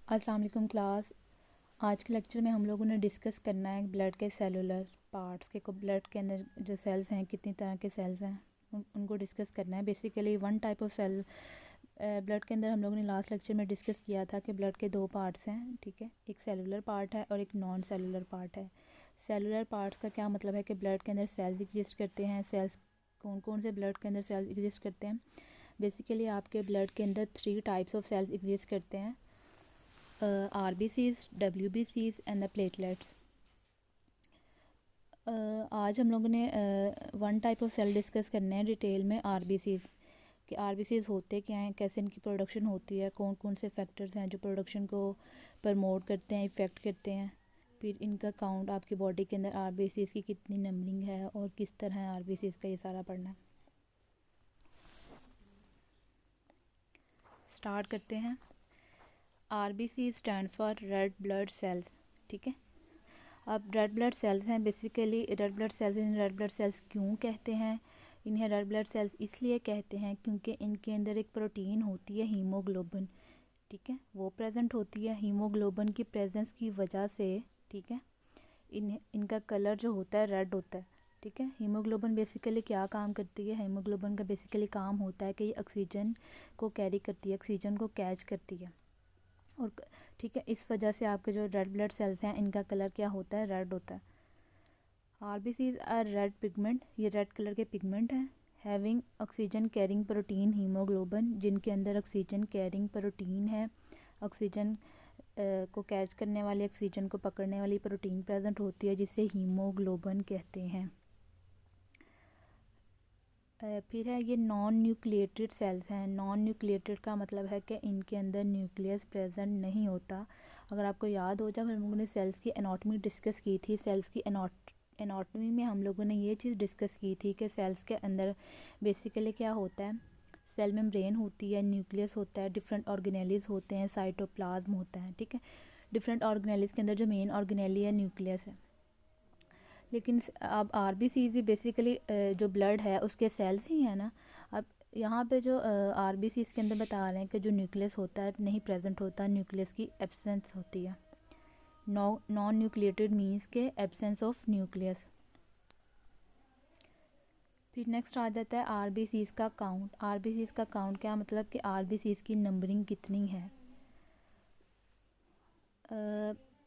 अस्सलाम वालेकुम क्लास। आज के लेक्चर में हम लोगों ने डिस्कस करना है ब्लड के सेलुलर पार्ट्स के, को ब्लड के अंदर जो सेल्स हैं, कितनी तरह के सेल्स हैं, उनको डिस्कस करना है। Basically one type of cell blood के अंदर हम लोगों ने लास्ट लेक्चर में डिस्कस किया था कि ब्लड के दो पार्ट्स हैं, ठीक है। एक सेलुलर पार्ट है और एक नॉन सेलुलर पार्ट है। सेलुलर पार्ट्स का क्या मतलब है कि ब्लड के अंदर सेल्स एग्जिस्ट करते हैं। सेल्स कौन कौन से ब्लड के अंदर सेल्स एग्जिस्ट करते हैं? बेसिकली आपके ब्लड के अंदर 3 टाइप्स ऑफ सेल्स एग्जिस्ट करते हैं, RBCs, WBCs and the platelets. आज हम लोगों ने one type of cell discuss करने हैं डिटेल में, RBCs। कि RBCs होते क्या हैं, कैसे इनकी प्रोडक्शन होती है, कौन कौन से फैक्टर्स हैं जो प्रोडक्शन को प्रमोट करते हैं, इफ़ेक्ट करते हैं। फिर इनका काउंट आपकी बॉडी के अंदर RBCs की कितनी नंबरिंग है और किस तरह है RBCs का, ये सारा पढ़ना है। स्टार्ट करते हैं। RBC stand for red blood cells, ठीक है। अब रेड ब्लड सेल्स हैं, basically red blood cells, in red blood cells क्यों कहते हैं? इन्हें रेड ब्लड सेल्स इसलिए कहते हैं क्योंकि इनके अंदर एक प्रोटीन होती है हीमोग्लोबिन, ठीक है, वो प्रेजेंट होती है। हीमोग्लोबिन की प्रेजेंस की वजह से, ठीक है, इनका कलर जो होता है रेड होता है, ठीक है। हीमोग्लोबिन बेसिकली क्या काम करती है? हीमोग्लोबिन का बेसिकली काम होता है कि ये ऑक्सीजन को कैरी करती है, ऑक्सीजन को कैच करती है, और ठीक है, इस वजह से आपके जो रेड ब्लड सेल्स हैं इनका कलर क्या होता है? रेड होता है। RBCs आर रेड पिगमेंट, ये रेड कलर के पिगमेंट हैं। Having oxygen carrying protein haemoglobin, जिनके अंदर ऑक्सीजन कैरिंग प्रोटीन है, ऑक्सीजन को कैच करने वाली, ऑक्सीजन को पकड़ने वाली प्रोटीन प्रेजेंट होती है, जिसे हीमोग्लोबिन कहते हैं। फिर है ये नॉन न्यूक्लिएटेड सेल्स हैं। नॉन न्यूक्लिएटेड का मतलब है कि इनके अंदर न्यूक्लियस प्रेजेंट नहीं होता। अगर आपको याद हो, जब हम लोगों ने सेल्स की एनाटॉमी डिस्कस की थी, सेल्स की एनाटॉमी में हम लोगों ने ये चीज़ डिस्कस की थी कि सेल्स के अंदर बेसिकली क्या होता है? सेल मेम्ब्रेन होती है, न्यूक्लियस होता है, डिफरेंट ऑर्गेनेलीज होते हैं, साइटोप्लाज्म होता है, ठीक है। डिफरेंट ऑर्गेनेलीज के अंदर जो मेन ऑर्गेनेली है न्यूक्लियस है। लेकिन अब RBCs भी बेसिकली जो ब्लड है उसके सेल्स ही हैं ना। अब यहाँ पे जो RBCs के अंदर बता रहे हैं कि जो न्यूक्लियस होता है नहीं प्रेजेंट होता, न्यूक्लियस की एब्सेंस होती है। नॉन न्यूक्लिएटेड मीन्स के एब्सेंस ऑफ न्यूक्लियस। फिर नेक्स्ट आ जाता है RBCs का काउंट। RBCs का काउंट क्या मतलब कि RBCs की नंबरिंग कितनी है?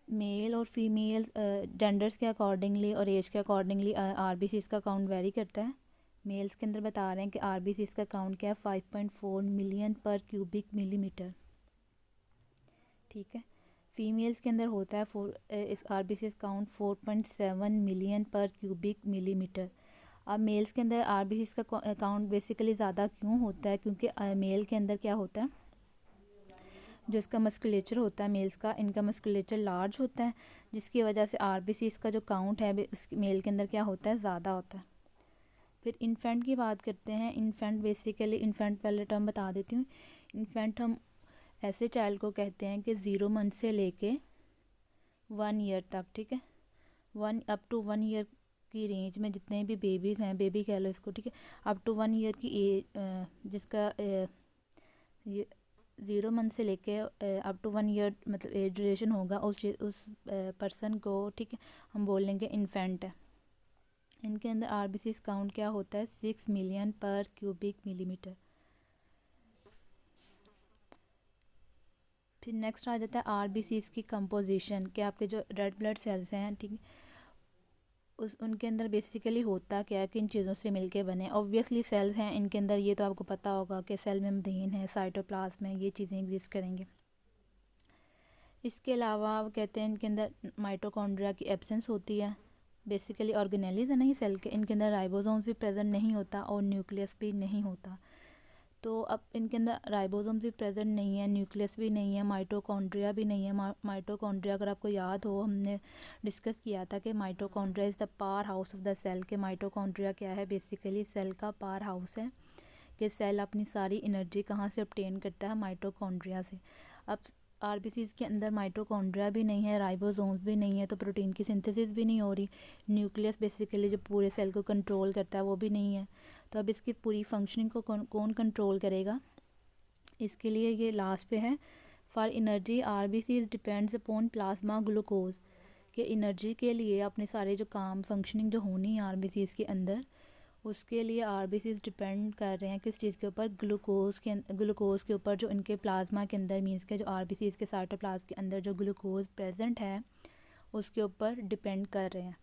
मेल और फीमेल जेंडर्स के अकॉर्डिंगली और एज के अकॉर्डिंगली RBCs का काउंट वेरी करता है। मेल्स के अंदर बता रहे हैं कि RBCs का काउंट क्या है? 5.4 मिलियन पर क्यूबिक मिलीमीटर, ठीक है। फीमेल्स के अंदर होता है इस RBCs काउंट 4.7 मिलियन पर क्यूबिक मिलीमीटर। अब मेल्स के अंदर RBCs का काउंट बेसिकली ज़्यादा क्यों होता है? क्योंकि मेल के अंदर क्या होता है, जो इसका मस्कुलेचर होता है मेल्स का, इनका मस्कुलेचर लार्ज होता है, जिसकी वजह से RBCs का जो काउंट है उस मेल के अंदर क्या होता है? ज़्यादा होता है। फिर इन्फेंट की बात करते हैं। इन्फेंट बेसिकली, इन्फेंट पहले टर्म बता देती हूँ। इन्फेंट हम ऐसे चाइल्ड को कहते हैं कि 0 मंथ से लेके 1 ईयर तक, ठीक है, 1 अप टू 1 ईयर की रेंज में जितने भी बेबीज़ हैं, बेबी कह लो इसको, ठीक है, अप टू 1 ईयर की एज, जिसका ये 0 मंथ से लेके अप टू 1 ईयर मतलब एज ड्यूरेशन होगा उस पर्सन को, ठीक है, हम बोल लेंगे इन्फेंट है। इनके अंदर RBCs काउंट क्या होता है? 6 मिलियन पर क्यूबिक मिलीमीटर। फिर नेक्स्ट आ जाता है RBCs की कंपोजिशन, कि आपके जो रेड ब्लड सेल्स हैं, ठीक है, उनके अंदर बेसिकली होता क्या है, किन चीज़ों से मिलके बने? ऑब्वियसली सेल्स हैं इनके अंदर, ये तो आपको पता होगा कि सेल मेम्ब्रेन है, साइटोप्लाज्म है, ये चीज़ें एग्जिस्ट करेंगे। इसके अलावा वो कहते हैं इनके अंदर माइटोकॉन्ड्रिया की एब्सेंस होती है। बेसिकली ऑर्गेनेलीज है ना ये सेल के, इनके अंदर राइबोसोम्स भी प्रेजेंट नहीं होता और न्यूक्लियस भी नहीं होता। तो अब इनके अंदर राइबोसोम्स भी प्रेजेंट नहीं है, न्यूक्लियस भी नहीं है, माइटोकॉन्ड्रिया भी नहीं है। माइटोकॉन्ड्रिया अगर आपको याद हो, हमने डिस्कस किया था कि mitochondria is the power house of the cell. के माइटोकॉन्ड्रिया क्या है? बेसिकली सेल का पावर हाउस है, कि सेल अपनी सारी एनर्जी कहाँ से ऑब्टेन करता है? माइटोकॉन्ड्रिया से। अब RBCs के अंदर माइटोकॉन्ड्रिया भी नहीं है, राइबोसोम्स भी नहीं है, तो प्रोटीन की सिंथेसिस भी नहीं हो रही। न्यूक्लियस बेसिकली जो पूरे सेल को कंट्रोल करता है वो भी नहीं है। तो अब इसकी पूरी फंक्शनिंग को कौन कंट्रोल करेगा? इसके लिए ये लास्ट पे है for energy RBC depends upon plasma glucose, कि एनर्जी के लिए अपने सारे जो काम फंक्शनिंग जो होनी है आरबीसीज के अंदर, उसके लिए आरबीसीज डिपेंड कर रहे हैं किस चीज़ के ऊपर, ग्लूकोज के ऊपर, जो इनके प्लाज्मा के अंदर मींस के जो आरबीसीज के साइटोप्लाज्म के अंदर जो ग्लूकोज प्रेजेंट है उसके ऊपर डिपेंड कर रहे हैं।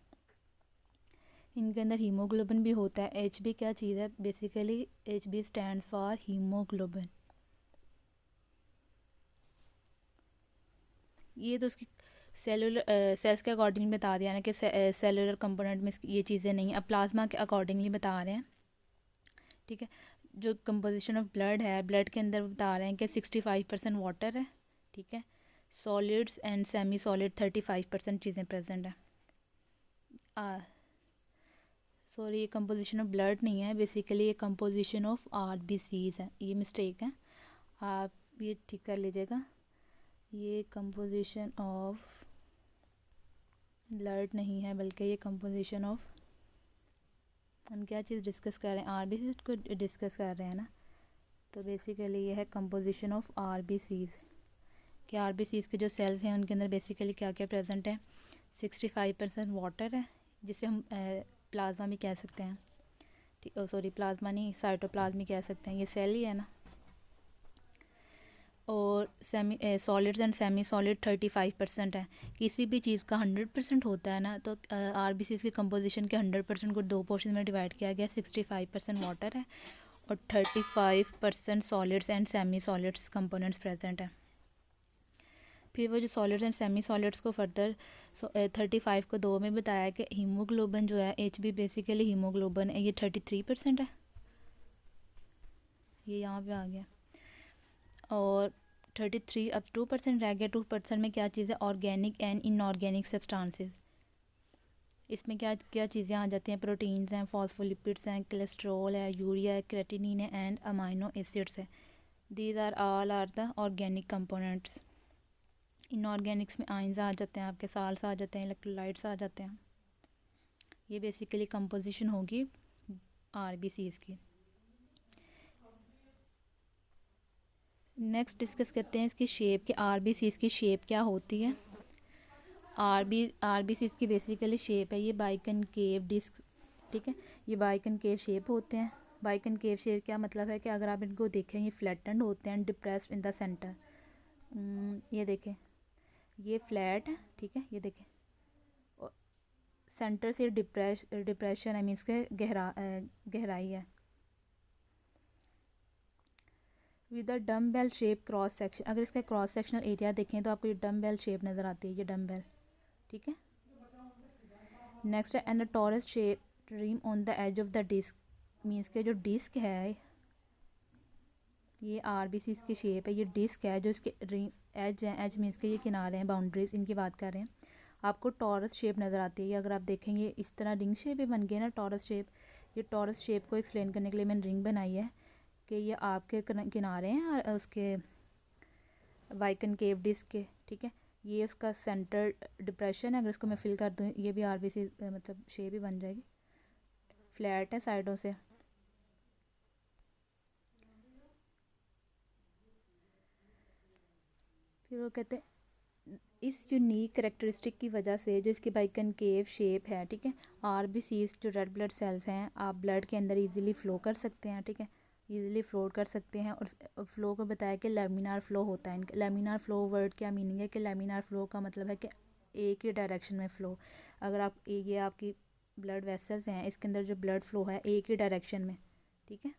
इनके अंदर हीमोग्लोबिन भी होता है। एच बी क्या चीज़ है, basically h b stand for haemoglobin. ये तो उसकी सेल्स के अकॉर्डिंग बता दिया ना कि सेलुलर कंपोनेंट में ये चीज़ें नहीं, अब प्लाज्मा के अकॉर्डिंगली बता रहे हैं, ठीक है। जो कंपोजिशन ऑफ ब्लड है, ब्लड के अंदर बता रहे हैं कि 65% वाटर है, ठीक है। सॉलिड्स एंड सेमी सॉलिड 35% चीज़ें प्रेजेंट है। सॉरी, ये कंपोजिशन ऑफ ब्लड नहीं है, बेसिकली ये कंपोजिशन ऑफ आरबीसीज है, ये मिस्टेक है, आप ये ठीक कर लीजिएगा। ये कंपोजिशन ऑफ ब्लड नहीं है, बल्कि ये कंपोजिशन ऑफ, हम क्या चीज़ डिस्कस कर रहे हैं, आरबीसीज को डिस्कस कर रहे हैं ना, तो बेसिकली ये है कंपोजिशन ऑफ आरबीसीज, कि आरबीसीज के जो सेल्स हैं उनके अंदर बेसिकली क्या क्या प्रेजेंट है। 65% वाटर है, जिसे हम प्लाज्मा भी कह सकते हैं, ठीक, सॉरी प्लाज्मा नहीं, साइटोप्लाज्म भी कह सकते हैं, ये सेल ही है ना। और सॉलिड्स एंड सेमी सॉलिड 35% है। किसी भी चीज़ का 100% होता है ना, तो आरबीसीज की कंपोजिशन के 100% को दो पोर्शन में डिवाइड किया गया, 65% वाटर है और 35% solids and semi solids components present है। फिर वो जो सॉलिड्स एंड सेमी सॉलिड्स को फर्दर 35 को दो में बताया कि हीमोग्लोबिन जो है, एच बी बेसिकली हीमोग्लोबिन है, ये 33% है, ये यहाँ पे आ गया। और 33 अब 2% रह गया, 2% में क्या चीज़ है, ऑर्गेनिक एंड इनऑर्गेनिक सब्सटेंसेस। इसमें क्या क्या चीज़ें आ जाती हैं, प्रोटीन्स हैं, फॉस्फोलिपिड्स हैं, कोलेस्ट्रॉल है, यूरिया है, क्रेटिनिन है एंड अमाइनो एसिड्स है। These are all are the organic components. Inorganics में आयंस आ जाते हैं, आपके साल्ट्स आ जाते हैं, इलेक्ट्रोलाइट्स आ जाते हैं। ये बेसिकली कंपोजिशन होगी आरबीसीज की। नेक्स्ट डिस्कस करते हैं इसकी शेप, कि आरबीसीज की शेप क्या होती है। आरबीसीज की बेसिकली शेप है ये बाइकनकेव डिस्क, ठीक है। ये बाइकनकेव शेप होते हैं। बाइकनकेव शेप क्या मतलब है, कि अगर आप इनको देखें ये फ्लैटेंड होते हैं, डिप्रेस्ड इन द सेंटर। ये देखें, ये फ्लैट है, ठीक है, ये देखें, सेंटर से डिप्रेशन है, मीन्स के गहराई है। विद अ डम बेल शेप क्रॉस सेक्शन, अगर इसका क्रॉस सेक्शनल एरिया देखें तो आपको ये डम बेल शेप नज़र आती है, ये डम बेल, ठीक है। नेक्स्ट है and a torus shape rim on the as of the disc, means के जो डिस्क है, ये आरबीसी की शेप है, ये डिस्क है, जो इसके रिम एज हैं, एज मीन्स के ये किनारे हैं, बाउंड्रीज इनकी बात कर रहे हैं। आपको टॉरस शेप नज़र आती है, अगर आप देखेंगे इस तरह रिंग शेप भी बन गई ना टॉरस शेप। ये टॉरस शेप को एक्सप्लेन करने के लिए मैंने रिंग बनाई है, कि ये आपके किनारे हैं और उसके बाइकनकेव डिस्क के, ठीक है। ये उसका सेंटर डिप्रेशन है, अगर इसको मैं फिल कर दूँ ये भी आरबीसी मतलब शेप ही बन जाएगी, फ्लैट है साइडों से। फिर वो कहते हैं इस यूनिक करेक्टरिस्टिक की वजह से जो इसकी बाइकनकेव शेप है, ठीक है, आरबीसीज जो रेड ब्लड सेल्स हैं, आप ब्लड के अंदर इजीली फ़्लो कर सकते हैं, ठीक है, इजीली फ्लो कर सकते हैं। और फ्लो को बताया कि लेमिनार फ्लो होता है इनका। लेमिनार फ्लो वर्ड क्या मीनिंग है, कि लेमिनार फ्लो का मतलब है कि एक ही डायरेक्शन में फ़्लो। अगर आप ये आपकी ब्लड वेसल्स हैं, इसके अंदर जो ब्लड फ्लो है एक ही डायरेक्शन में, ठीक है,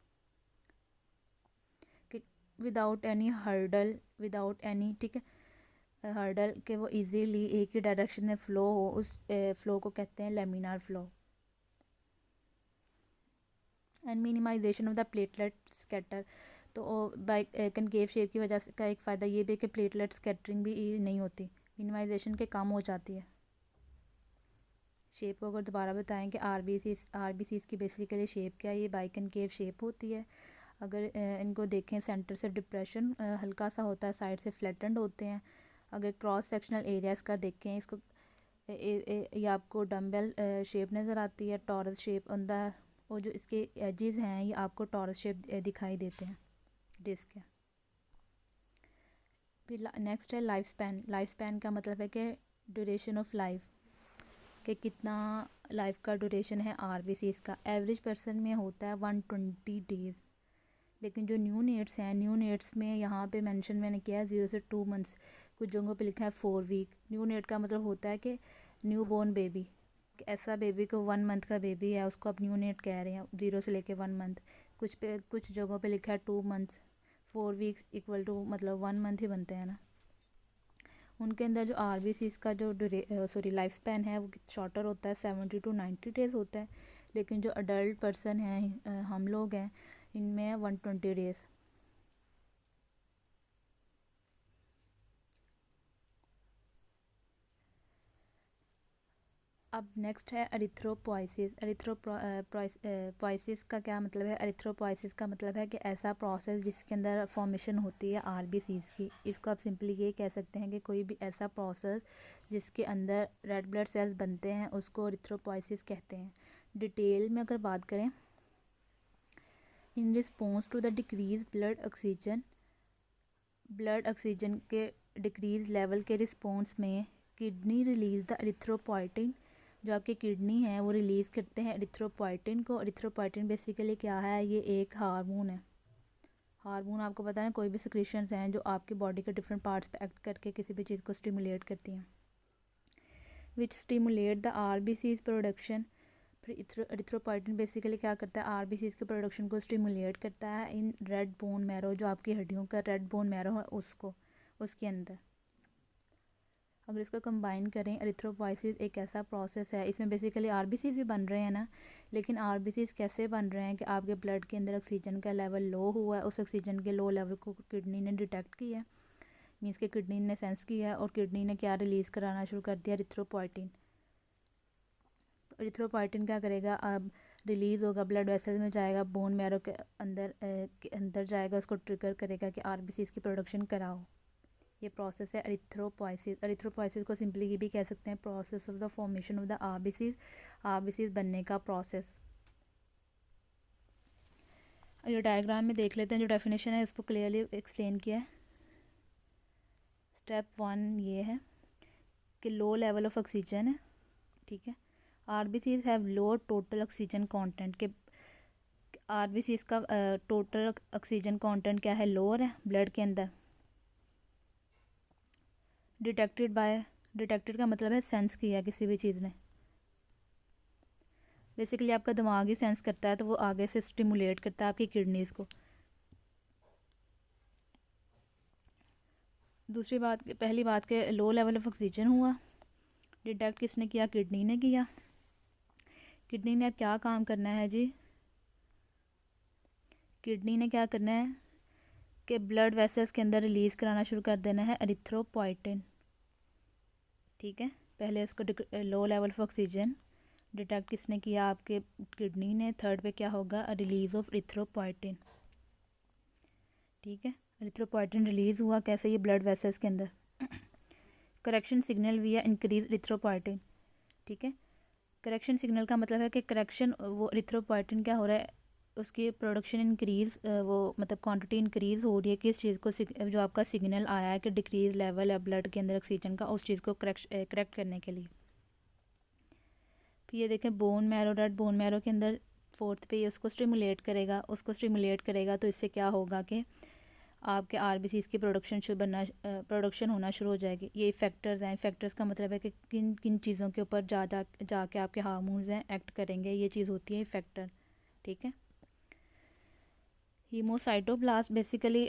कि without any hurdle, without any, ठीक है, हर्डल, के वो इजीली एक ही डायरेक्शन में फ़्लो हो, उस फ़्लो को कहते हैं laminar flow. And minimisation of the platelet scatter, तो कनकेव शेप की वजह से का एक फ़ायदा ये भी है कि प्लेटलेट स्कैटरिंग भी नहीं होती, मिनिमाइजेशन के कम हो जाती है। शेप को अगर दोबारा बताएं कि आरबीसी की बेसिकली शेप क्या है, ये बाइकनकेव शेप होती है। अगर इनको देखें सेंटर से डिप्रेशन हल्का सा होता है, साइड से फ्लैटेंड होते हैं। अगर क्रॉस सेक्शनल एरियाज़ का देखें, इसको ये आपको डम्बेल शेप नज़र आती है, टॉरस शेप ऑन द, और जो इसके एजेस हैं ये आपको टॉरस शेप दिखाई देते हैं डिस्क के। फिर नेक्स्ट है लाइफ स्पैन। लाइफ स्पैन का मतलब है कि ड्यूरेशन ऑफ लाइफ, कि कितना लाइफ का ड्यूरेशन है आरबीसीज का। एवरेज पर्सन में होता है 120 डेज़, लेकिन जो न्यू नेट्स हैं, न्यू नेट्स में यहाँ पे मेंशन मैंने किया है 0 से 2 मंथ्स, कुछ जगहों पे लिखा है 4 वीक। न्यू नेट का मतलब होता है कि न्यू बॉर्न बेबी, ऐसा बेबी को 1 मंथ का बेबी है उसको आप न्यू नेट कह रहे हैं, 0 से लेके 1 मंथ। कुछ जगहों पे लिखा है 2 मंथ्स। 4 वीक्स इक्वल टू मतलब 1 मंथ ही बनते हैं ना। उनके अंदर जो आरबीसीज का जो लाइफ स्पैन है वो शॉर्टर होता है, 70 to 90 डेज़ होता है। लेकिन जो अडल्ट पर्सन हैं, हम लोग हैं, इनमें 120 डेज़। अब नेक्स्ट है एरिथ्रोपोइसिस। एरिथ्रोपोइसिस का क्या मतलब है? एरिथ्रोपोइसिस का मतलब है कि ऐसा प्रोसेस जिसके अंदर फॉर्मेशन होती है आरबीसीज की। इसको आप सिंपली ये कह सकते हैं कि कोई भी ऐसा प्रोसेस जिसके अंदर रेड ब्लड सेल्स बनते हैं उसको एरिथ्रोपोइसिस कहते हैं। डिटेल में अगर बात करें, in response to the decrease blood oxygen के डिक्रीज लेवल के रिस्पॉन्स में किडनी रिलीज द एरिथ्रोपोइटिन। जो आपकी किडनी है वो रिलीज़ करते हैं एरिथ्रोपोइटिन को। एरिथ्रोपोइटिन बेसिकली क्या है? ये एक हार्मोन है। हार्मोन आपको पता है कोई भी सिक्रीशंस हैं जो आपकी बॉडी के डिफरेंट पार्ट्स पे एक्ट करके किसी भी चीज़ को स्टिमुलेट करती हैं, विच स्टिमुलेट द आरबीसीज प्रोडक्शन। फिर एरिथ्रोपोइटिन बेसिकली क्या करता है? आरबीसीज के प्रोडक्शन को स्टिमुलेट करता है इन रेड बोन मैरो, जो आपकी हड्डियों का रेड बोन मैरो है उसके अंदर। अगर इसको कंबाइन करें, एरिथ्रोपोइसिस एक ऐसा प्रोसेस है, इसमें बेसिकली आरबीसीज भी बन रहे हैं ना, लेकिन आरबीसीज कैसे बन रहे हैं कि आपके ब्लड के अंदर ऑक्सीजन का लेवल लो हुआ है, उस ऑक्सीजन के लो लेवल को किडनी ने डिटेक्ट किया है, मीन्स कि किडनी ने सेंस किया है और किडनी ने क्या रिलीज़ कराना शुरू कर दिया? एरिथ्रोपोइटिन। तो एरिथ्रोपोइटिन क्या करेगा? अब रिलीज़ होगा, ब्लड वेसल में जाएगा, बोन मैरो के अंदर जाएगा, उसको ट्रिगर करेगा कि आरबीसीज की प्रोडक्शन कराओ। ये प्रोसेस है एरिथ्रोपोइसिस। एरिथ्रोपोइसिस को सिंपली ये भी कह सकते हैं process of the formation of the RBCs, RBCs बनने का प्रोसेस। ये डायग्राम में देख लेते हैं, जो डेफिनेशन है इसको क्लियरली एक्सप्लेन किया है। स्टेप 1 ये है कि लो लेवल ऑफ ऑक्सीजन है, ठीक है। RBCs have low total oxygen content, के आरबीसीज का टोटल ऑक्सीजन कंटेंट क्या है? लोअर है ब्लड के अंदर। डिटेक्टेड का मतलब है सेंस किया किसी भी चीज़ ने। बेसिकली आपका दिमाग ही सेंस करता है, तो वो आगे से स्टिमुलेट करता है आपकी किडनीज़ को। दूसरी बात, पहली बात के लो लेवल ऑफ ऑक्सीजन हुआ, डिटेक्ट किसने किया? किडनी ने किया। किडनी ने क्या काम करना है जी? किडनी ने क्या करना है कि ब्लड वेसल्स के अंदर रिलीज़ कराना शुरू कर देना है एरिथ्रोपोइटिन, ठीक है। पहले उसको low level of oxygen detect किसने किया? आपके किडनी ने। थर्ड पे क्या होगा? रिलीज़ ऑफ एरिथ्रोपोइटिन, ठीक है। एरिथ्रोपोइटिन रिलीज़ हुआ कैसे? ये ब्लड वेसल्स के अंदर। करेक्शन सिग्नल विया इंक्रीज एरिथ्रोपोइटिन, ठीक है। करेक्शन सिग्नल का मतलब है कि करेक्शन, वो एरिथ्रोपोइटिन क्या हो रहा है, उसकी प्रोडक्शन इंक्रीज़, वो मतलब क्वांटिटी इंक्रीज़ हो रही है किस चीज़ को? जो आपका सिग्नल आया है कि डिक्रीज लेवल है ब्लड के अंदर ऑक्सीजन का, उस चीज़ को करेक्ट करने के लिए। फिर ये देखें bone marrow, red bone marrow के अंदर फोर्थ पे ये उसको स्टिमुलेट करेगा तो इससे क्या होगा कि आपके आरबीसीज की प्रोडक्शन होना शुरू हो जाएगी। ये फैक्टर्स हैं। फैक्टर्स का मतलब है कि किन किन चीज़ों के ऊपर जाके आपके हार्मोन्स हैं एक्ट करेंगे, ये चीज़ होती है फैक्टर, ठीक है। हीमोसाइटोब्लास्ट बेसिकली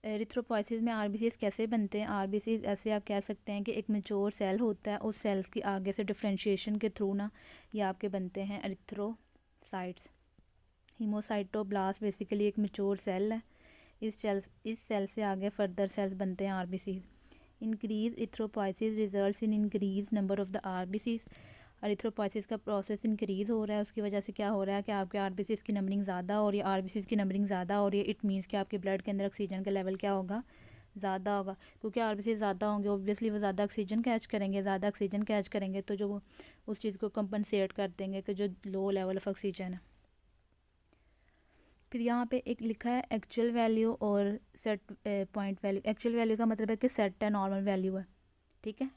एरिथ्रोपोइसिस में आरबीसीज कैसे बनते हैं? आरबीसीज ऐसे आप कह सकते हैं कि एक मैच्योर सेल होता है, उस सेल्स की आगे से डिफरेंशिएशन के थ्रू ना ये आपके बनते हैं एरिथ्रोसाइट्स। हीमोसाइटोब्लास्ट बेसिकली एक मैच्योर सेल है, इस सेल से आगे फर्दर सेल्स बनते हैं RBCs. Increase erythropoiesis results in increase number of the RBCs. Erythropoiesis का प्रोसेस इंक्रीज़ हो रहा है, उसकी वजह से क्या हो रहा है कि आपके आरबीसीज की नंबरिंग ज़्यादा हो रही है। आरबीसीज की नंबरिंग ज़्यादा हो रही है, इट मीन्स कि आपके ब्लड के अंदर ऑक्सीजन का लेवल क्या होगा? ज़्यादा होगा। क्योंकि आरबीसीज ज़्यादा होंगे ऑब्वियसली वो ज़्यादा ऑक्सीजन कैच करेंगे, ज़्यादा ऑक्सीजन कैच करेंगे तो जो उस चीज़ को कंपनसेट कर देंगे कि जो लो लेवल ऑफ ऑक्सीजन है। फिर यहाँ पे एक लिखा है एक्चुअल वैल्यू और set point value. Actual value का मतलब है कि सेट है, नॉर्मल वैल्यू है, ठीक है।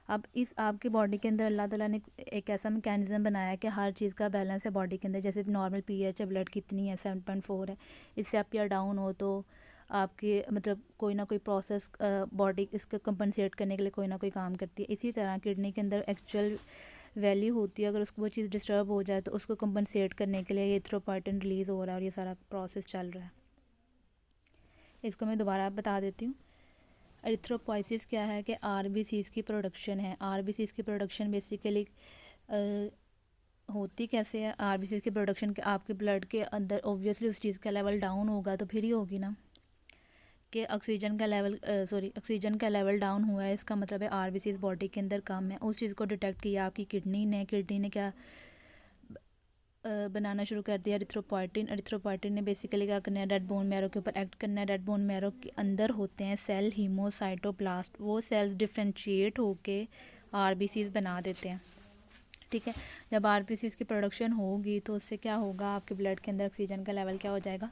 अब इस आपकी बॉडी के अंदर अल्लाह ताला ने एक ऐसा मैकेनिज़्म बनाया है कि हर चीज़ का बैलेंस है बॉडी के अंदर। जैसे नॉर्मल पीएच है ब्लड कितनी है, 7.4 है, इससे अप या डाउन हो तो आपके मतलब कोई ना कोई प्रोसेस बॉडी इसको कंपनसेट करने के लिए कोई ना कोई काम करती है। इसी तरह किडनी के अंदर एक्चुअल वैल्यू होती है, अगर उसको वो चीज़ डिस्टर्ब हो जाए तो उसको कंपनसेट करने के लिए एरिथ्रोपोएटिन रिलीज़ हो रहा है और ये सारा प्रोसेस चल रहा है। इसको मैं दोबारा बता देती हूँ। एरिथ्रोपोइसिस क्या है कि आरबीसीज़ की प्रोडक्शन है। आरबीसीज़ की प्रोडक्शन बेसिकली होती कैसे है। आरबीसीज़ की प्रोडक्शन के आपके ब्लड के अंदर ऑब्वियसली उस चीज़ का लेवल डाउन होगा तो फिर ही होगी ना कि ऑक्सीजन का लेवल डाउन हुआ है, इसका मतलब है आरबीसीज़ बॉडी के अंदर कम है। उस चीज़ को डिटेक्ट किया आपकी किडनी ने क्या बनाना शुरू कर दिया, एरिथ्रोपोएटिन। एरिथ्रोपोएटिन ने बेसिकली क्या करना है, रेड बोन मैरो के ऊपर एक्ट करना है। रेड बोन मैरो के अंदर होते हैं सेल हीमोसाइटोप्लास्ट, वो सेल्स डिफ्रेंशिएट होके आरबीसीज़ बना देते हैं, ठीक है। जब आरबीसीज़ की प्रोडक्शन होगी तो उससे क्या होगा, आपके ब्लड के अंदर ऑक्सीजन का लेवल क्या हो जाएगा,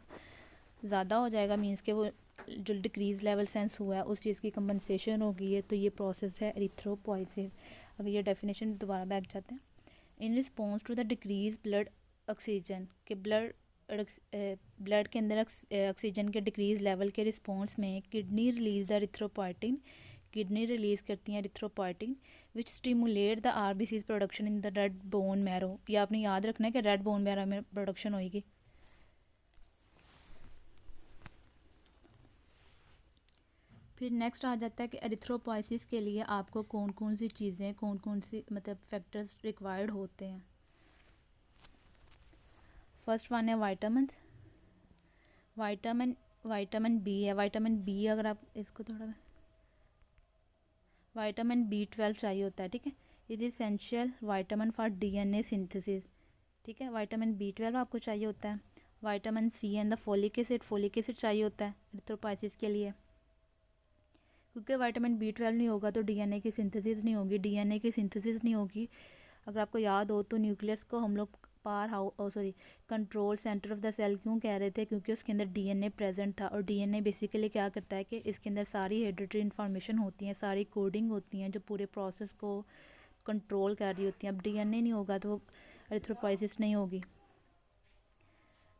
ज़्यादा हो जाएगा। मीन्स के वो जो डिक्रीज़ लेवल सेंस हुआ है उस चीज़ की कंपनसेशन होगी है, तो ये प्रोसेस है एरिथ्रोपोइसिस। अब ये डेफिनेशन दोबारा बैक जाते हैं। In response to the decrease blood oxygen के ब्लड के अंदर ऑक्सीजन के डिक्रीज लेवल के रिस्पॉन्स में kidney release the erythropoietin, kidney release करती हैं erythropoietin which stimulate the RBCs production in the red bone marrow. ये आपने याद रखना है कि रेड बोन मैरो में प्रोडक्शन होगी। फिर नेक्स्ट आ जाता है कि एरिथ्रोपोइसिस के लिए आपको कौन कौन सी चीज़ें, कौन कौन सी मतलब फैक्टर्स रिक्वायर्ड होते हैं। फर्स्ट वन है वाइटामिन बी है। वाइटामिन बी अगर आप इसको थोड़ा, वाइटामिन B12 चाहिए होता है, ठीक है। It is essential vitamin for DNA synthesis, ठीक है। वाइटामिन B12 आपको चाहिए होता है। Vitamin C and the folic acid चाहिए होता है एरिथ्रोपोइसिस के लिए, क्योंकि वाइटामिन B12 नहीं होगा तो डीएनए की सिंथेसिस नहीं होगी। डीएनए की सिंथेसिस नहीं होगी, अगर आपको याद हो तो न्यूक्लियस को हम लोग control centre of the cell क्यों कह रहे थे, क्योंकि उसके अंदर डीएनए प्रेजेंट था। और डीएनए बेसिकली क्या करता है कि इसके अंदर सारी हेरिडिटरी इन्फॉर्मेशन होती है, सारी कोडिंग होती हैं जो पूरे प्रोसेस को कंट्रोल कर रही होती हैं। अब डीएनए नहीं होगा तो एरिथ्रोपोइसिस नहीं होगी।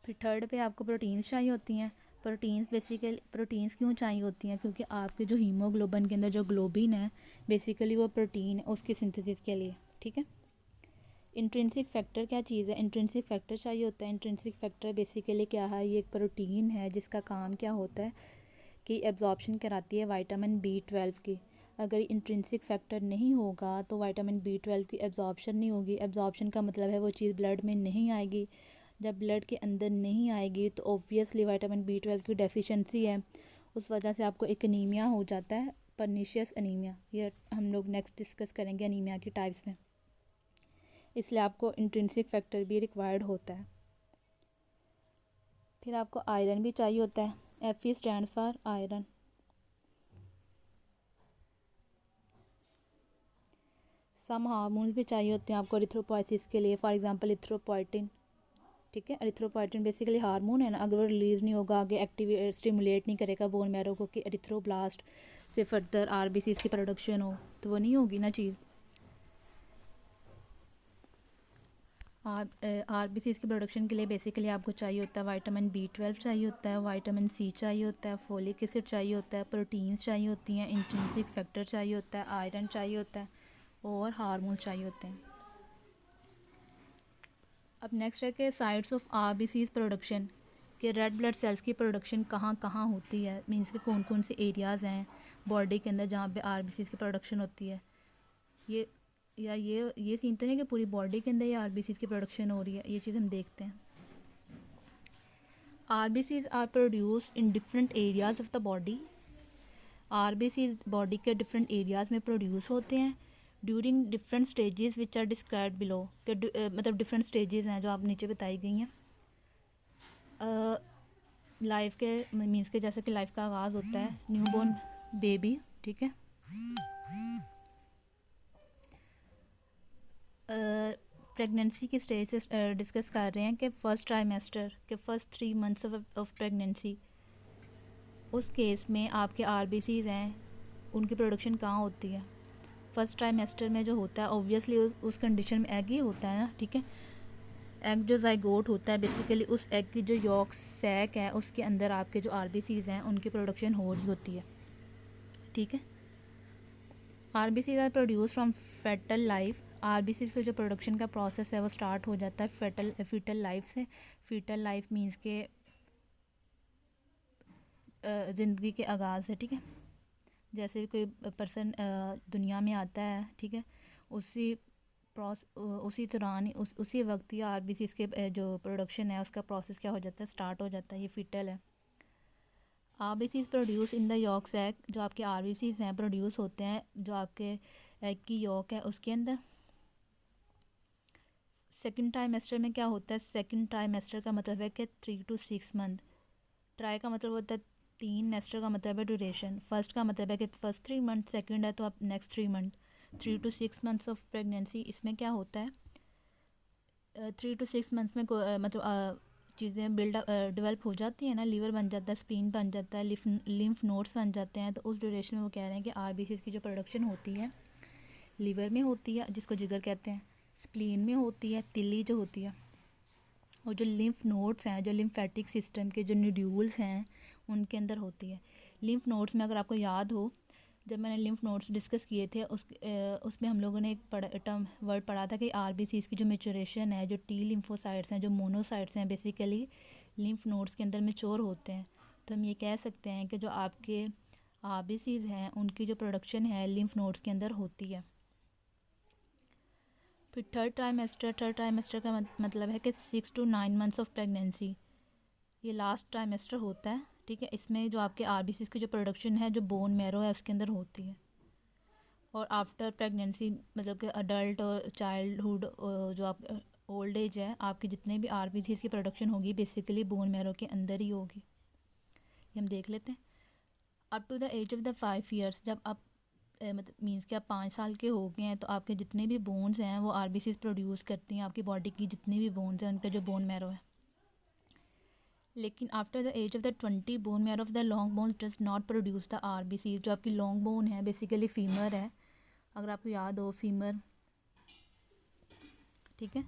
फिर थर्ड पे आपको प्रोटीन्स चाहिए होती हैं। प्रोटीन्स क्यों चाहिए होती हैं, क्योंकि आपके जो हीमोग्लोबिन के अंदर जो ग्लोबिन है बेसिकली वो प्रोटीन है उसकी सिंथेसिस के लिए, ठीक है। इंट्रिंसिक फैक्टर क्या चीज़ है, इंट्रिंसिक फैक्टर चाहिए होता है। इंट्रिंसिक फैक्टर बेसिकली क्या है, ये एक प्रोटीन है जिसका काम क्या होता है कि एब्जॉर्प्शन कराती है वाइटामिन B12 की। अगर इंट्रिंसिक फैक्टर नहीं होगा तो वाइटामिन B12 की एब्जॉर्प्शन नहीं होगी। एब्जॉर्प्शन का मतलब है वो चीज़ ब्लड में नहीं आएगी। जब ब्लड के अंदर नहीं आएगी तो ऑब्वियसली वाइटामिन B12 की डेफिशिएंसी है, उस वजह से आपको एक अनीमिया हो जाता है, पर्नीशियस अनीमिया। ये हम लोग नेक्स्ट डिस्कस करेंगे अनीमिया की टाइप्स में, इसलिए आपको इंट्रिंसिक फैक्टर भी रिक्वायर्ड होता है। फिर आपको आयरन भी चाहिए होता है। Fe stands for iron. Some hormones भी चाहिए होते हैं आपको एरिथ्रोपोइसिस के लिए, फॉर एग्जांपल एरिथ्रोपोएटिन, ठीक है। एरिथ्रोपोएटिन बेसिकली हार्मोन है ना, अगर वो रिलीज़ नहीं होगा, आगे एक्टिवेट स्टिमुलेट नहीं करेगा बोन मैरो को कि एरिथ्रोब्लास्ट से फर्दर आरबीसीज की प्रोडक्शन हो, तो वो नहीं होगी ना चीज़। आरबीसीज की प्रोडक्शन के लिए बेसिकली आपको चाहिए होता है वाइटामिन B12 चाहिए होता है, वाइटामिन सी चाहिए होता है, फोलिक एसिड चाहिए होता है, प्रोटीन्स चाहिए होती हैं, इंट्रिंसिक फैक्टर चाहिए होता है, आयरन चाहिए होता है और हार्मोन्स चाहिए होते हैं। अब नेक्स्ट है कि साइट्स ऑफ आरबीसीज प्रोडक्शन के रेड ब्लड सेल्स की प्रोडक्शन कहाँ कहाँ होती है, मीन्स के कौन कौन से एरियाज़ हैं बॉडी के अंदर जहाँ पे आरबीसीज की प्रोडक्शन होती है। ये सीन तो नहीं कि पूरी बॉडी के अंदर ये आरबीसीज की प्रोडक्शन हो रही है, ये चीज़ हम देखते हैं। RBCs are produced in different areas of the body. RBCs body के डिफरेंट एरियाज़ में प्रोड्यूस होते हैं during different stages which are describe below, के मतलब डिफरेंट स्टेजेस हैं जो आप नीचे बताई गई हैं लाइफ के, मीन्स के जैसे कि लाइफ का आगाज़ होता है न्यूबॉर्न बेबी, ठीक है। प्रेगनेंसी की स्टेज से डिस्कस कर रहे हैं कि फ़र्स्ट ट्राइमेस्टर के फ़र्स्ट 3 मंथ्स ऑफ प्रेगनेंसी, उस केस में आपके आरबीसीज़ हैं उनकी प्रोडक्शन कहाँ होती है। फर्स्ट ट्राइमेस्टर में जो होता है ऑब्वियसली उस कंडीशन में एग ही होता है ना, ठीक है। एग जो ज़ाइगोट होता है बेसिकली उस एग की जो यॉक सैक है उसके अंदर आपके जो आरबीसीज़ हैं उनकी प्रोडक्शन हो रही होती है, ठीक है। RBCs are produce from foetal life. RBCs का जो प्रोडक्शन का प्रोसेस है वो स्टार्ट हो जाता है फीटल लाइफ से। फीटल लाइफ मीन्स के ज़िंदगी के आगाज़ है, ठीक है। जैसे कोई पर्सन दुनिया में आता है, ठीक है, उसी दौरान उसी वक्त ही आरबीसीज़ के जो प्रोडक्शन है उसका प्रोसेस क्या हो जाता है, स्टार्ट हो जाता है। ये फीटल है। RBCs produce in the yolk sac. जो आपके आरबीसीज़ हैं प्रोड्यूस होते हैं जो आपके एग की यॉक है उसके अंदर। सेकंड ट्राइमेस्टर में क्या होता है, सेकंड ट्राइमेस्टर का मतलब है कि 3 to 6 मंथ। ट्राई का मतलब होता है 3, मेस्टर का मतलब है ड्यूरेशन। फर्स्ट का मतलब है कि फर्स्ट 3 मंथ, सेकंड है तो आप next 3 month. 3 to 6 months of pregnancy. इसमें क्या होता है 3 to 6 मंथ्स में मतलब चीज़ें डेवलप हो जाती हैं ना, लीवर बन जाता है, स्प्लीन बन जाता है, लिम्फ नोड्स बन जाते हैं। तो उस ड्यूरेशन में वो कह रहे हैं कि आरबीसीज़ की जो प्रोडक्शन होती है लीवर में होती है जिसको जिगर कहते हैं, स्प्लीन में होती है, तिल्ली जो होती है, और जो लिम्फ नोड्स हैं, जो लिम्फेटिक सिस्टम के जो न्यूड्यूल्स हैं उनके अंदर होती है। लिम्फ नोड्स में अगर आपको याद हो जब मैंने लिम्फ नोड्स डिस्कस किए थे उसमें हम लोगों ने एक टर्म वर्ड पढ़ा था कि आरबीसीज़ की जो मेचुरेशन है, जो टी लिम्फोसाइट्स हैं, जो मोनोसाइट्स हैं, बेसिकली लिम्फ नोड्स के अंदर मेच्योर होते हैं। तो हम ये कह सकते हैं कि जो आपके आरबीसीज़ हैं उनकी जो प्रोडक्शन है लिम्फ नोड्स के अंदर होती है। फिर थर्ड ट्राइमेस्टर का मतलब है कि 6 to 9 मंथ्स ऑफ प्रेगनेंसी। ये लास्ट ट्राइमेस्टर होता है, ठीक है। इसमें जो आपके आरबीसीज़ की जो प्रोडक्शन है जो बोन मैरो है उसके अंदर होती है। और आफ्टर प्रेगनेंसी मतलब कि अडल्ट और चाइल्डहुड जो आप ओल्ड एज है आपकी जितने भी आरबीसीज़ की प्रोडक्शन होगी बेसिकली बोन मैरो के अंदर ही होगी। ये हम देख लेते हैं। Up to the as of the 5 years, जब आप मतलब मीन्स कि आप 5 साल के हो गए हैं तो आपके जितने भी बोन्स हैं वो आरबीसीज़ प्रोड्यूस करती हैं। आपकी बॉडी की जितनी भी बोन्स हैं उनका जो बोन मैरो है। लेकिन after the as of the 20 bone marrow of the long bone does not produce the RBC. जो आपकी लॉन्ग बोन है बेसिकली फीमर है, अगर आपको याद हो फीमर, ठीक है।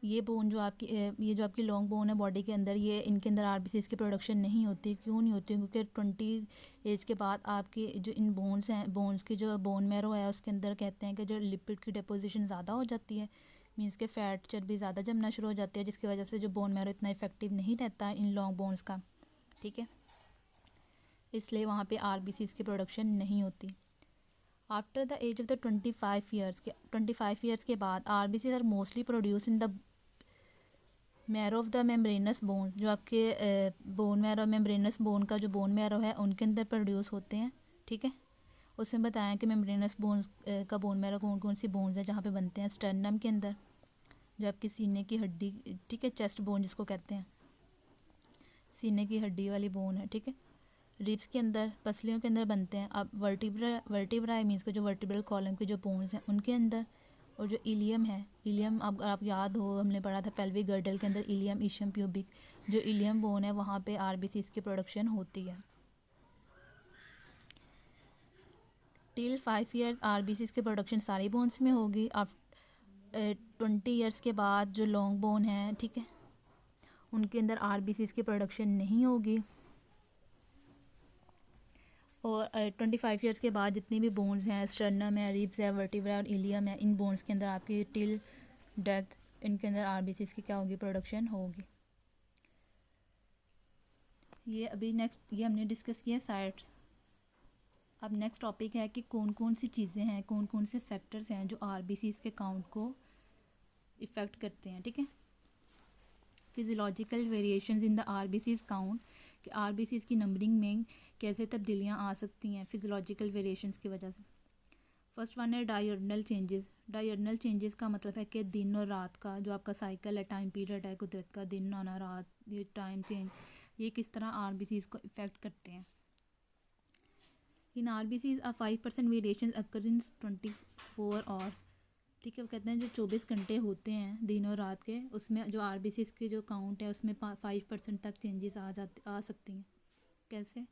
ये बोन जो आपकी ये जो आपकी लॉन्ग बोन है बॉडी के अंदर, ये इनके अंदर आरबीसीज़ की प्रोडक्शन नहीं होती। क्यों नहीं होती? क्योंकि 20 एज के बाद आपकी जो इन बोन्स हैं, बोन्स की जो बोन मैरो है उसके अंदर कहते हैं कि जो लिपिड की डिपोजिशन ज़्यादा हो जाती है, मीन्स के फ़ैट चर्बी ज़्यादा जमना शुरू हो जाती है, जिसकी वजह से जो बोन मैरो इतना इफेक्टिव नहीं रहता इन लॉन्ग बोन्स का, ठीक है। इसलिए वहाँ पे आरबीसीज़ की प्रोडक्शन नहीं होती। After the as of the 25 years के बाद RBCs are mostly produce in the marrow of the membranous bones. जो आपके बोन मैरो, मेम्ब्रेनस बोन का जो बोन मैरो है उनके अंदर प्रोड्यूस होते हैं, ठीक है। उसमें बताया कि मेम्ब्रेनस बोन्स का बोन मैरो कौन कौन सी बोन्स है जहाँ पे बनते हैं। स्टर्नम के अंदर जो आपकी सीने की हड्डी, ठीक है, चेस्ट बोन जिसको कहते हैं, सीने की हड्डी वाली बोन है, ठीक है। रिब्स के अंदर, पसलियों के अंदर बनते हैं। अब वर्टिब्रा मीन्स के जो वर्टिब्रल कॉलम के जो बोन्स हैं उनके अंदर। और जो इलियम है, इलियम अब आप याद हो हमने पढ़ा था पेल्विक गर्डल के अंदर इलियम इशियम प्यूबिक, जो इलियम बोन है वहाँ पे आरबीसीज़ की प्रोडक्शन होती है। टिल 5 years आरबीसीज़ की प्रोडक्शन सारी बोन्स में होगी। अब 20 years के बाद जो लॉन्ग बोन है, ठीक है, उनके अंदर आरबीसीज़ की प्रोडक्शन नहीं होगी। और 25 years के बाद जितनी भी बोन्स हैं, स्टर्नम है, रिब्स है, वर्टिब्रा और इलियम है, इन बोन्स के अंदर आपकी टिल डेथ इनके अंदर आरबीसीज़ की क्या होगी, प्रोडक्शन होगी। ये अभी नेक्स्ट ये हमने डिस्कस किया साइट्स। अब नेक्स्ट टॉपिक है कि कौन कौन सी चीज़ें हैं, कौन कौन से फैक्टर्स हैं जो आरबीसीज़ के काउंट को इफ़ेक्ट करते हैं, ठीक है। Physiological variations in the RBCs count, कि आरबीसीज़ की नंबरिंग में कैसे तब्दीलियाँ आ सकती हैं फिजियोलॉजिकल वेरिएशंस की वजह से। फर्स्ट वन है डायर्नल चेंजेस। डायर्नल चेंजेस का मतलब है कि दिन और रात का जो आपका साइकिल है, टाइम पीरियड है कुदरत का, दिन आना रात, ये टाइम चेंज, ये किस तरह आरबीसीज़ को इफ़ेक्ट करते हैं। इन RBCs 5% वेरिएशन अकर इन 24 आवर्स। ठीक है, वो कहते हैं जो 24 घंटे होते हैं दिन और रात के, उसमें जो RBCs की जो काउंट है उसमें 5% तक चेंजेस आ सकती हैं। कैसे?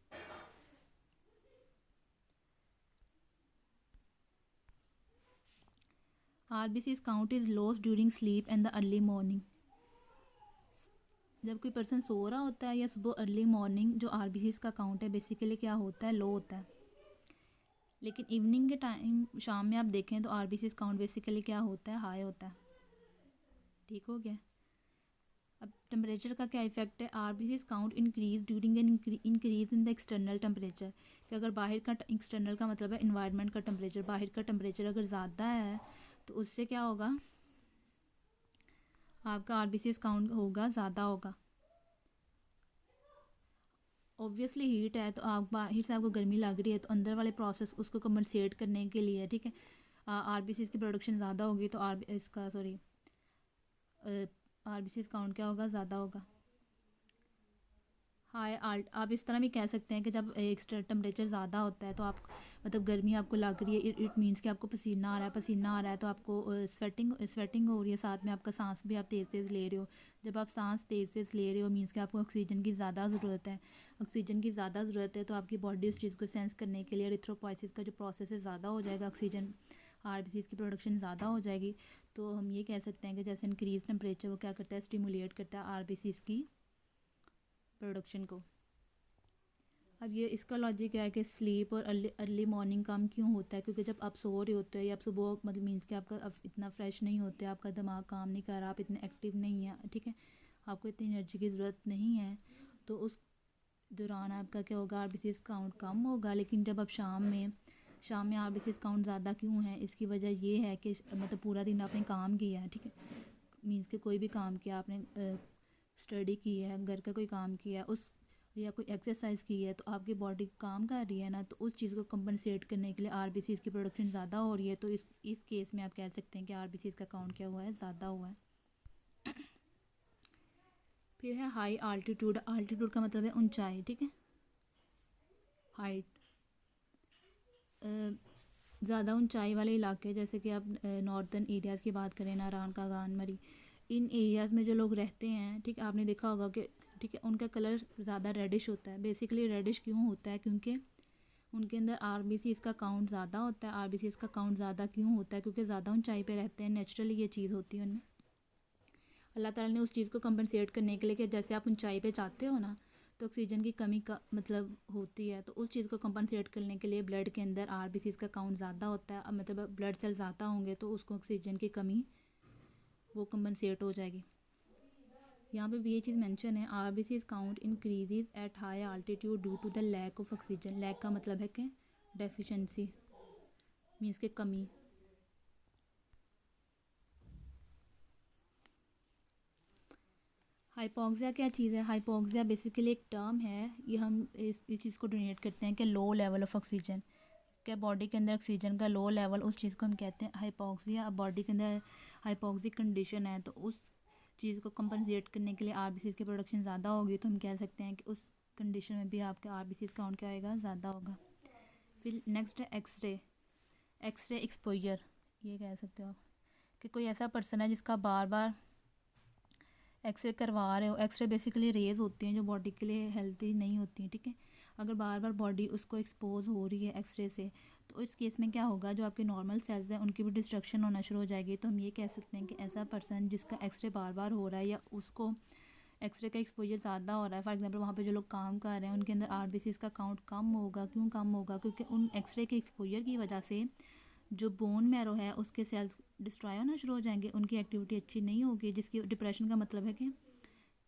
RBCs count is loss during sleep and the early morning. जब कोई पर्सन सो रहा होता है या सुबह अर्ली मॉर्निंग जो RBCs का काउंट है बेसिकली क्या होता है, लो होता है। लेकिन इवनिंग के टाइम, शाम में आप देखें तो RBCs काउंट बेसिकली क्या होता है, हाई होता है। ठीक हो गया। अब टेम्परेचर का क्या इफेक्ट है? RBCs count increase during an increase in the external temperature. कि अगर बाहर का, एक्सटर्नल का मतलब है इन्वायरमेंट का टेम्परेचर, बाहर का टेम्परेचर अगर ज़्यादा है तो उससे क्या होगा, आपका RBCs काउंट होगा, ज़्यादा होगा। ऑब्वियसली हीट है तो आप हीट से आपको गर्मी लग रही है तो अंदर वाले प्रोसेस उसको कंपनसेट करने के लिए, ठीक है, RBCs की प्रोडक्शन ज़्यादा होगी तो RBCs काउंट क्या होगा, ज़्यादा होगा। हाई आल्ट, आप इस तरह भी कह सकते हैं कि जब एक्स्ट्रा टेम्परेचर ज़्यादा होता है तो आप मतलब गर्मी आपको लग रही है, इट मीन्स कि आपको पसीना आ रहा है, पसीना आ रहा है तो आपको स्वेटिंग हो रही है, साथ में आपका सांस भी आप तेज़ तेज़ ले रहे हो। जब आप सांस तेज़ तेज़ ले रहे हो मीन्स कि आपको ऑक्सीजन की ज़्यादा ज़रूरत है। ऑक्सीजन की ज़्यादा ज़रूरत है तो आपकी बॉडी उस चीज़ को सेंस करने के लिए एरिथ्रोपोइसिस का जो प्रोसेस है ज़्यादा हो जाएगा, ऑक्सीजन RBCs की प्रोडक्शन ज़्यादा हो जाएगी। तो हम ये कह सकते हैं कि जैसे इंक्रीज टेम्परेचर वो क्या करता है, स्टिमुलेट करता है RBCs की प्रोडक्शन को। अब ये इसका लॉजिक क्या है कि स्लीप और अर्ली मॉर्निंग कम क्यों होता है, क्योंकि जब आप सो रहे होते हो या आप सुबह मतलब मीन्स कि आपका अब इतना फ्रेश नहीं होते, आपका दिमाग काम नहीं कर रहा, आप इतने एक्टिव नहीं है, ठीक है, आपको इतनी एनर्जी की ज़रूरत नहीं है, तो उस दौरान आपका क्या होगा, RBCs काउंट कम होगा। लेकिन जब आप शाम में RBCs काउंट ज़्यादा क्यों है, इसकी वजह ये है कि मतलब पूरा दिन आपने काम किया है, ठीक है, मीन्स कि कोई भी काम किया आपने, स्टडी की है, घर का कोई काम किया है, उस या कोई एक्सरसाइज की है तो आपकी बॉडी काम कर रही है ना, तो उस चीज़ को कंपनसेट करने के लिए RBCs की प्रोडक्शन ज़्यादा हो रही है। तो इस केस में आप कह सकते हैं कि RBCs का काउंट क्या हुआ है, ज़्यादा हुआ है। फिर है हाई आल्टीट्यूड। आल्टीट्यूड का मतलब है ऊंचाई, ठीक है, हाइट। ज़्यादा ऊंचाई वाले इलाके जैसे कि आप नॉर्दर्न एरियाज़ की बात करें, नारायण का गान मरी, इन एरियाज़ में जो लोग रहते हैं, ठीक है, आपने देखा होगा कि ठीक है उनका कलर ज़्यादा रेडिश होता है। बेसिकली रेडिश क्यों होता है, क्योंकि उनके अंदर RBCs का काउंट ज़्यादा होता है। RBCs का काउंट ज़्यादा क्यों होता है, क्योंकि ज़्यादा ऊंचाई पे रहते हैं, नेचुरली ये चीज़ होती है उनमें। अल्लाह ताला ने उस चीज़ को कंपनसेट करने के लिए कि जैसे आप ऊंचाई पे जाते हो ना तो ऑक्सीजन की कमी का मतलब होती है, तो उस चीज़ को कंपनसेट करने के लिए ब्लड के अंदर RBCs का काउंट ज़्यादा होता है। मतलब ब्लड सेल ज़्यादा होंगे तो उसको ऑक्सीजन की कमी वो कंपनसेट हो जाएगी। यहाँ पे भी ये चीज़ मेंशन है, RBCs count increases at high altitude due to the lack of oxygen. Lack का मतलब है कि डेफिशिएंसी, मीन्स के कमी। हाइपोक्सिया क्या चीज़ है? हाइपोक्सिया बेसिकली एक टर्म है, ये हम इस चीज़ को डिनोट करते हैं कि लो लेवल ऑफ ऑक्सीजन, क्या बॉडी के अंदर ऑक्सीजन का लो लेवल, उस चीज़ को हम कहते हैं हाइपोक्सिया। अब बॉडी के अंदर हाइपोक्सिक कंडीशन है तो उस चीज़ को कंपनसेट करने के लिए RBCs की प्रोडक्शन ज़्यादा होगी, तो हम कह सकते हैं कि उस कंडीशन में भी आपका RBCs काउंट क्या होगा, ज़्यादा होगा। फिर नेक्स्ट है एक्सरे। एक्सरे एक्सपोजर, ये कह सकते हो आप कि कोई ऐसा पर्सन है जिसका बार बार एक्सरे करवा रहे हो। एक्सरे बेसिकली रेज होती हैं जो बॉडी के लिए हेल्थी नहीं होती हैं, ठीक है, अगर बार बार बॉडी उसको एक्सपोज हो रही है एक्सरे से तो इस केस में क्या होगा, जो आपके नॉर्मल सेल्स हैं उनकी भी डिस्ट्रक्शन होना शुरू हो जाएगी। तो हम ये कह सकते हैं कि ऐसा पर्सन जिसका एक्सरे बार बार हो रहा है या उसको एक्सरे का एक्सपोजर ज़्यादा हो रहा है, फॉर एग्जांपल वहाँ पे जो लोग काम कर रहे हैं उनके अंदर RBCs का काउंट कम होगा। क्यों कम होगा? क्योंकि उन एक्सरे के एक्सपोजर की वजह से जो बोन मैरो है उसके सेल्स डिस्ट्रॉय होना शुरू हो जाएंगे, उनकी एक्टिविटी अच्छी नहीं होगी, जिसकी डिप्रेशन का मतलब है कि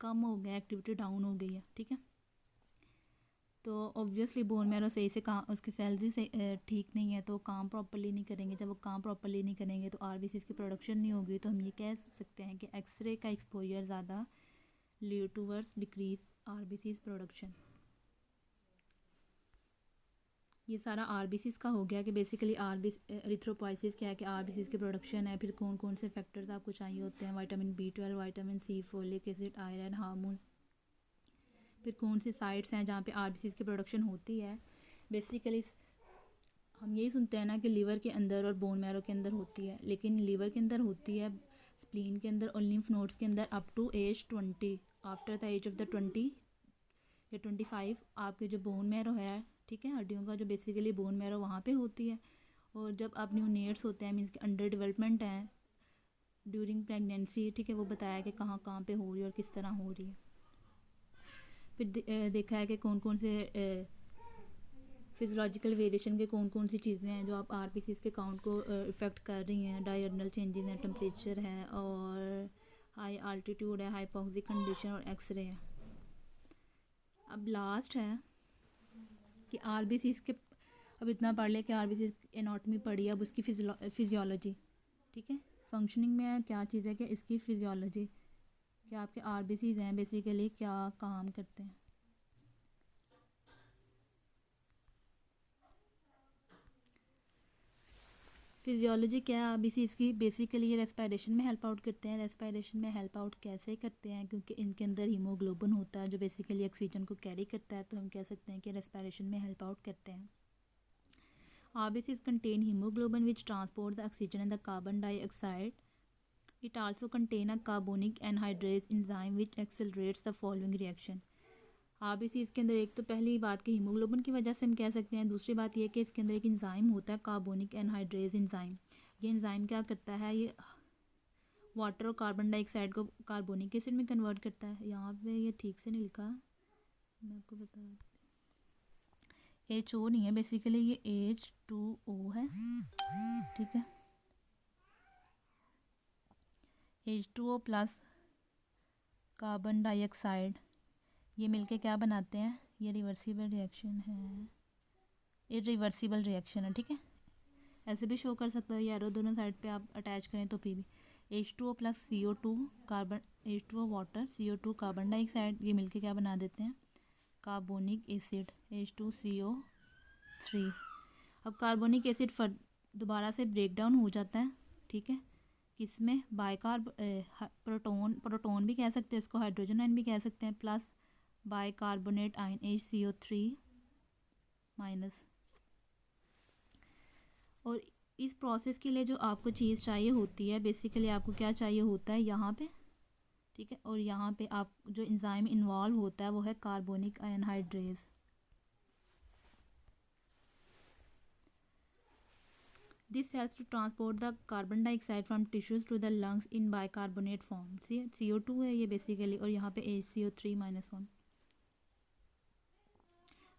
कम हो गया, एक्टिविटी डाउन हो गई है, ठीक है। तो ऑब्वियसली बोन मैरो सही से काम, उसके सेल्स ही से ठीक नहीं है तो काम प्रॉपर्ली नहीं करेंगे। जब वो काम प्रॉपर्ली नहीं करेंगे तो RBCs की प्रोडक्शन नहीं होगी। तो हम ये कह सकते हैं कि एक्सरे का एक्सपोजर ज़्यादा lead towards decrease RBCs production. ये सारा RBCs का हो गया कि बेसिकली एरिथ्रोपोइसिस क्या है कि RBCs की प्रोडक्शन है। फिर कौन कौन से फैक्टर्स आपको चाहिए होते हैं, vitamin B12, vitamin C, folic acid, iron, hormones. फिर कौन सी साइट्स हैं जहाँ पे RBCs की प्रोडक्शन होती है। बेसिकली हम यही सुनते हैं ना कि लीवर के अंदर और बोन मैरो के अंदर होती है, लेकिन लीवर के अंदर होती है, स्प्लीन के अंदर और लिम्फ नोड्स के अंदर up to age 20। After the as of the 20 या 25 आपके जो बोन मैरो है, ठीक है, हड्डियों का जो बेसिकली बोन मैरो वहाँ पे होती है। और जब आप न्यूनेट्स होते हैं, मीन्स कि अंडर डेवलपमेंट हैं ड्यूरिंग प्रेगनेंसी, ठीक है, वो बताया कि कहाँ कहाँ पे हो रही है और किस तरह हो रही है। फिर देखा है कि कौन कौन से फिजियोलॉजिकल वेरिएशन के कौन कौन सी चीज़ें हैं जो आप आरबीसीज के काउंट को इफ़ेक्ट कर रही हैं। डायर्नल चेंजेस हैं, टेम्परेचर है, और हाई आल्टीट्यूड है, हाइपोक्सिक कंडीशन और एक्सरे है। अब लास्ट है कि आरबीसीज के, अब इतना पढ़ लिया कि आरबीसीज एनाटॉमी पढ़ी है, अब उसकी फिजियोलॉजी, ठीक है, फंक्शनिंग में क्या चीज़ है कि इसकी फिजियोलॉजी, कि आपके आरबीसीज हैं बेसिकली क्या काम करते हैं। फिजियोलॉजी क्या है आरबीसी इसकी, बेसिकली ये रेस्पिरेशन में हेल्प आउट करते हैं। रेस्पिरेशन में हेल्प आउट कैसे करते हैं, क्योंकि इनके अंदर हीमोग्लोबिन होता है जो बेसिकली ऑक्सीजन को कैरी करता है, तो हम कह सकते हैं कि रेस्पिरेशन में हेल्प आउट करते हैं। RBCs contain haemoglobin which transport the oxygen and the carbon dioxide. It also contain a carbonic anhydrase enzyme which accelerates the following reaction. RBC इसके अंदर एक तो पहली बात कि हीमोग्लोबिन की वजह से हम कह सकते हैं, दूसरी बात ये कि इसके अंदर एक एंजाइम होता है कार्बोनिक एनहाइड्रेज एंजाइम। ये एंजाइम क्या करता है, ये वाटर और कार्बन डाइऑक्साइड को कार्बोनिक एसिड में कन्वर्ट करता है। यहाँ पे ये ठीक से नहीं लिखा, मैं आपको बता, HO नहीं है बेसिकली, ये H2O है, ठीक है, H2O प्लस कार्बन डाइऑक्साइड, ये मिलके क्या बनाते हैं, ये रिवर्सिबल रिएक्शन है, इरिवर्सिबल रिएक्शन है, ठीक है। ऐसे भी शो कर सकते हो, यारो दोनों साइड पे आप अटैच करें तो फिर भी H2O plus CO2 carbon, H2O water, CO2 carbon dioxide, ये मिलके क्या बना देते हैं, कार्बोनिक एसिड, H2CO3। अब कार्बोनिक एसिड दोबारा से ब्रेक डाउन हो जाता है, ठीक है, किसमें, बाइकार्ब, प्रोटोन भी कह सकते हैं इसको, हाइड्रोजन आयन भी कह सकते हैं, plus bicarbonate ion HCO3 minus. और इस प्रोसेस के लिए जो आपको चीज़ चाहिए होती है, बेसिकली आपको क्या चाहिए होता है यहाँ पे, ठीक है, और यहाँ पे आप जो एंजाइम इन्वॉल्व होता है वो है carbonic anhydrase. This helps to transport the carbon dioxide from tissues to the lungs in bicarbonate form. CO2 है ये बेसिकली, और यहाँ पे HCO3-1,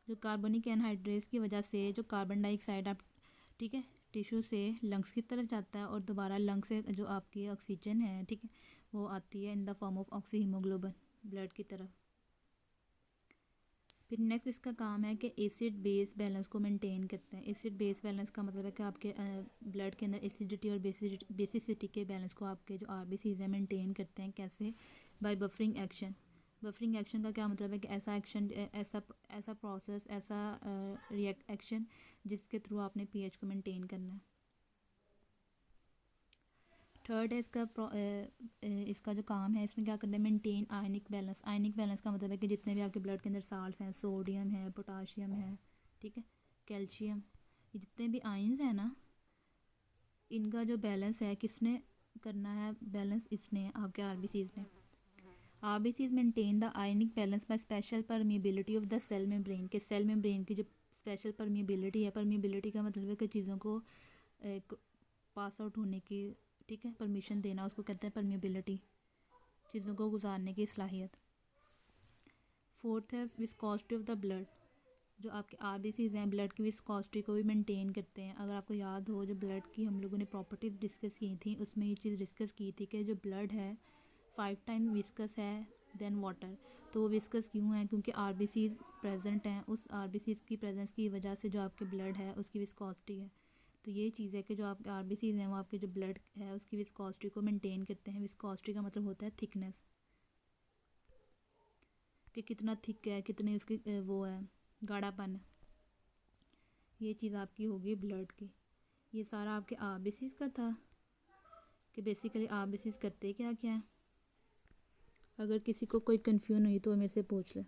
जो कार्बोनिक एनहाइड्रेज की वजह से जो कार्बन डाइऑक्साइड आप, ठीक है, टिश्यू से लंग्स की तरफ जाता है, और दोबारा लंग्स से जो आपकी ऑक्सीजन है, ठीक है, वो आती है in the form of oxy haemoglobin blood की तरफ। फिर नेक्स्ट इसका काम है कि एसिड बेस बैलेंस को मेंटेन करते हैं। एसिड बेस बैलेंस का मतलब है कि आपके ब्लड के अंदर एसिडिटी और बेसिसिटी के बैलेंस को आपके जो आरबीसीज है मेंटेन करते हैं। कैसे, by buffering action. Buffering action का क्या मतलब है कि ऐसा एक्शन, ऐसा प्रोसेस, ऐसा एक्शन जिसके थ्रू आपने पीएच को मेंटेन करना है। थर्ड है इसका जो काम है, इसमें क्या करना है, maintain ionic balance. Ionic balance का मतलब है कि जितने भी आपके ब्लड के अंदर साल्ट्स हैं, सोडियम है, पोटाशियम है, ठीक है, कैल्शियम, ये जितने भी आयंस हैं ना, इनका जो बैलेंस है किसने करना है, बैलेंस इसने, आपके आरबीसीज ने। RBCs maintain the ionic balance by special permeability of the cell membrane. के सेल मेम्ब्रेन की जो स्पेशल परमिएबिलिटी है, परमिएबिलिटी का मतलब है कि चीज़ों को पास आउट होने की, ठीक है, परमिशन देना, उसको कहते हैं परमिएबिलिटी, चीज़ों को गुजारने की सलाहियत। फोर्थ है विस्कोसिटी ऑफ द ब्लड। जो आपके आरबीसीज हैं ब्लड की विस्कोसिटी को भी मेंटेन करते हैं। अगर आपको याद हो, जो ब्लड की हम लोगों ने प्रॉपर्टीज़ डिस्कस की थी, उसमें ये चीज़ डिस्कस की थी कि जो ब्लड है 5 टाइम विस्कस है देन वाटर। तो वो विस्कस क्यों है, क्योंकि आरबीसीज प्रेजेंट हैं, उस आरबीसीज की प्रेजेंस की वजह से जो आपके ब्लड है उसकी विस्कोसिटी है। तो ये चीज़ है कि जो आपके आरबीसीज हैं वो आपके जो ब्लड है उसकी विस्कोसिटी को मेंटेन करते हैं। विस्कोसिटी का मतलब होता है थिकनेस, कि कितना थिक है, कितने उसकी वो है, गाढ़ापन। ये चीज़ आपकी होगी ब्लड की। ये सारा आपके आरबीसीज का था कि बेसिकली आरबीसीज करते क्या क्या है। अगर किसी को कोई कन्फ्यूजन हुई तो मेरे से पूछ ले।